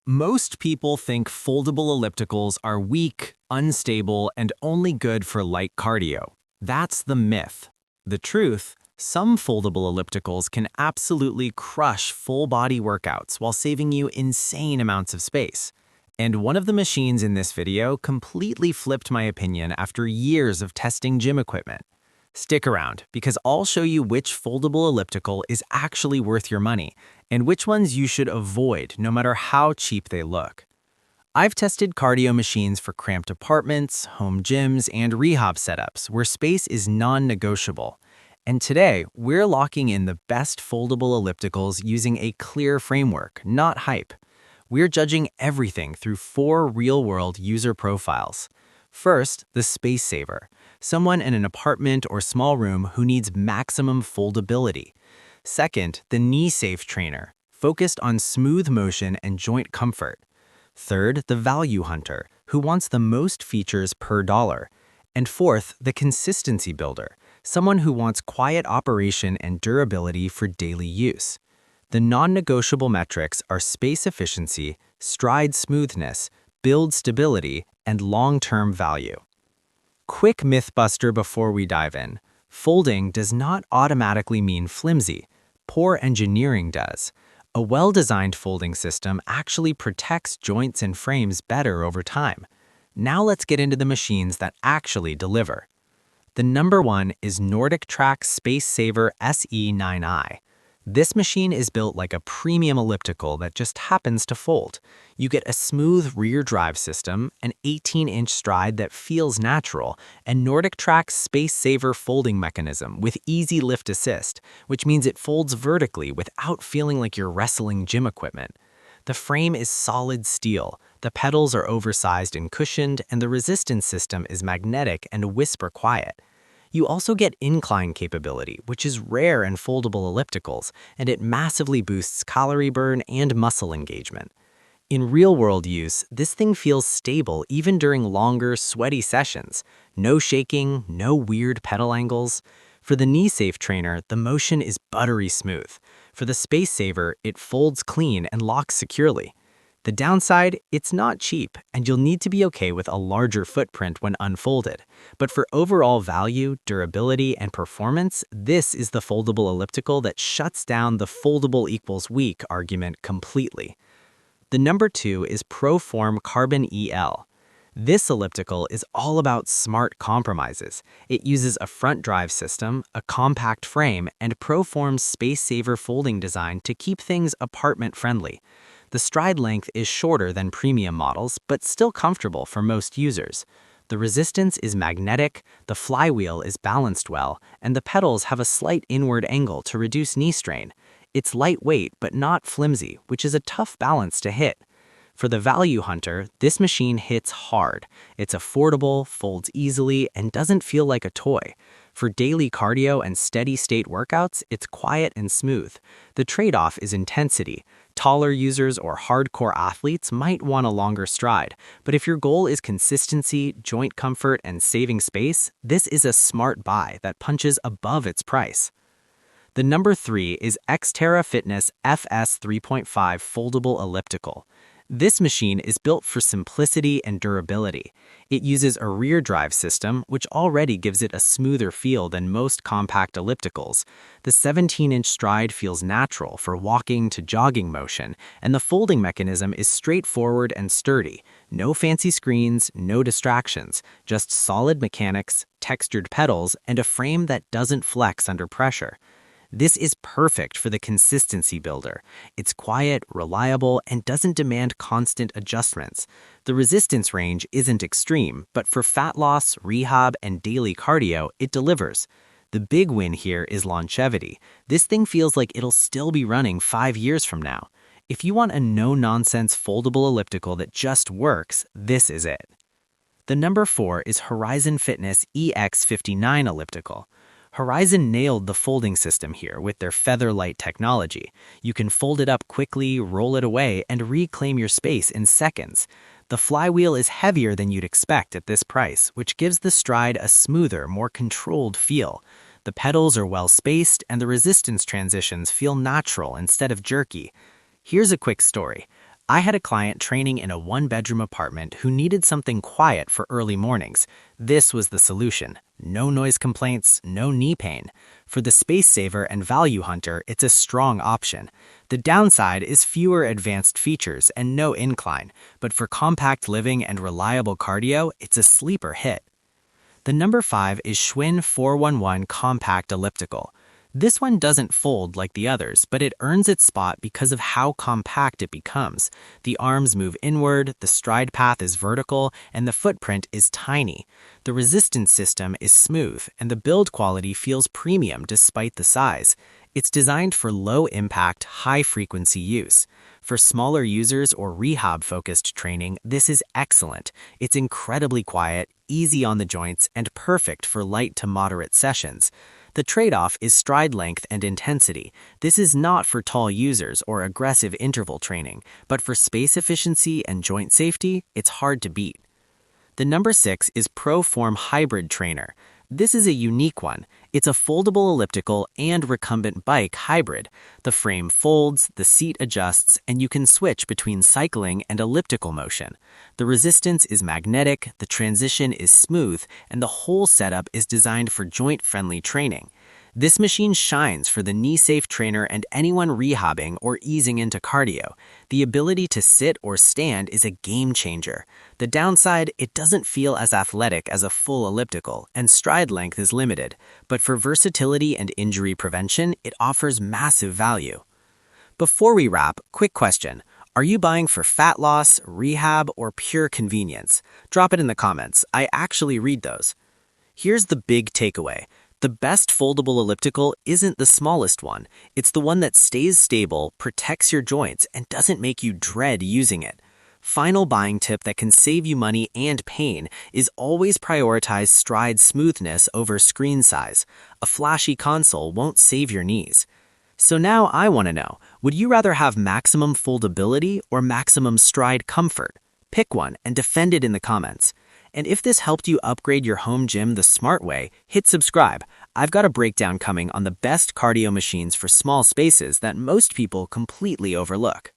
Most people think foldable ellipticals are weak, unstable, and only good for light cardio. That's the myth. The truth, some foldable ellipticals can absolutely crush full-body workouts while saving you insane amounts of space. And one of the machines in this video completely flipped my opinion after years of testing gym equipment. Stick around, because I'll show you which foldable elliptical is actually worth your money, and which ones you should avoid no matter how cheap they look. I've tested cardio machines for cramped apartments, home gyms, and rehab setups where space is non-negotiable. And today, we're locking in the best foldable ellipticals using a clear framework, not hype. We're judging everything through 4 real-world user profiles. First, the space saver, someone in an apartment or small room who needs maximum foldability. Second, the knee-safe trainer, focused on smooth motion and joint comfort. Third, the value hunter, who wants the most features per dollar. And fourth, the consistency builder, someone who wants quiet operation and durability for daily use. The non-negotiable metrics are space efficiency, stride smoothness, build stability, and long-term value. Quick mythbuster before we dive in. Folding does not automatically mean flimsy. Poor engineering does. A well-designed folding system actually protects joints and frames better over time. Now let's get into the machines that actually deliver. The number 1 is NordicTrack Space Saver SE9i. This machine is built like a premium elliptical that just happens to fold. You get a smooth rear drive system, an 18-inch stride that feels natural, and NordicTrack's Space Saver folding mechanism with easy lift assist, which means it folds vertically without feeling like you're wrestling gym equipment. The frame is solid steel, the pedals are oversized and cushioned, and the resistance system is magnetic and whisper quiet. You also get incline capability, which is rare in foldable ellipticals, and it massively boosts calorie burn and muscle engagement. In real-world use, this thing feels stable even during longer, sweaty sessions. No shaking, no weird pedal angles. For the knee-safe trainer, the motion is buttery smooth. For the space saver, it folds clean and locks securely. The downside, it's not cheap, and you'll need to be okay with a larger footprint when unfolded. But for overall value, durability, and performance, this is the foldable elliptical that shuts down the foldable equals weak argument completely. The number 2 is Proform Carbon EL. This elliptical is all about smart compromises. It uses a front drive system, a compact frame, and Proform's space saver folding design to keep things apartment-friendly. The stride length is shorter than premium models, but still comfortable for most users. The resistance is magnetic, the flywheel is balanced well, and the pedals have a slight inward angle to reduce knee strain. It's lightweight but not flimsy, which is a tough balance to hit. For the value hunter, this machine hits hard. It's affordable, folds easily, and doesn't feel like a toy. For daily cardio and steady-state workouts, it's quiet and smooth. The trade-off is intensity. Taller users or hardcore athletes might want a longer stride, but if your goal is consistency, joint comfort, and saving space, this is a smart buy that punches above its price. The number 3 is Xterra Fitness FS 3.5 Foldable Elliptical. This machine is built for simplicity and durability. It uses a rear drive system, which already gives it a smoother feel than most compact ellipticals. The 17-inch stride feels natural for walking to jogging motion, and the folding mechanism is straightforward and sturdy. No fancy screens, no distractions, just solid mechanics, textured pedals, and a frame that doesn't flex under pressure. This is perfect for the consistency builder. It's quiet, reliable, and doesn't demand constant adjustments. The resistance range isn't extreme, but for fat loss, rehab, and daily cardio, it delivers. The big win here is longevity. This thing feels like it'll still be running 5 years from now. If you want a no-nonsense foldable elliptical that just works, this is it. The number 4 is Horizon Fitness EX59 Elliptical. Horizon nailed the folding system here with their feather-light technology. You can fold it up quickly, roll it away, and reclaim your space in seconds. The flywheel is heavier than you'd expect at this price, which gives the stride a smoother, more controlled feel. The pedals are well spaced, and the resistance transitions feel natural instead of jerky. Here's a quick story. I had a client training in a one-bedroom apartment who needed something quiet for early mornings. This was the solution. No noise complaints, no knee pain. For the space saver and value hunter, it's a strong option. The downside is fewer advanced features and no incline, but for compact living and reliable cardio, it's a sleeper hit. The number 5 is Schwinn 411 Compact Elliptical. This one doesn't fold like the others, but it earns its spot because of how compact it becomes. The arms move inward, the stride path is vertical, and the footprint is tiny. The resistance system is smooth, and the build quality feels premium despite the size. It's designed for low-impact, high-frequency use. For smaller users or rehab-focused training, this is excellent. It's incredibly quiet, easy on the joints, and perfect for light to moderate sessions. The trade-off is stride length and intensity. This is not for tall users or aggressive interval training, but for space efficiency and joint safety, it's hard to beat. The number 6 is ProForm Hybrid Trainer. This is a unique one. It's a foldable elliptical and recumbent bike hybrid. The frame folds, the seat adjusts, and you can switch between cycling and elliptical motion. The resistance is magnetic, the transition is smooth, and the whole setup is designed for joint-friendly training. This machine shines for the knee-safe trainer and anyone rehabbing or easing into cardio. The ability to sit or stand is a game changer. The downside, it doesn't feel as athletic as a full elliptical, and stride length is limited. But for versatility and injury prevention, it offers massive value. Before we wrap, quick question. Are you buying for fat loss, rehab, or pure convenience? Drop it in the comments. I actually read those. Here's the big takeaway. The best foldable elliptical isn't the smallest one. It's the one that stays stable, protects your joints, and doesn't make you dread using it. Final buying tip that can save you money and pain is always prioritize stride smoothness over screen size. A flashy console won't save your knees. So now I want to know, would you rather have maximum foldability or maximum stride comfort? Pick one and defend it in the comments. And if this helped you upgrade your home gym the smart way, hit subscribe. I've got a breakdown coming on the best cardio machines for small spaces that most people completely overlook.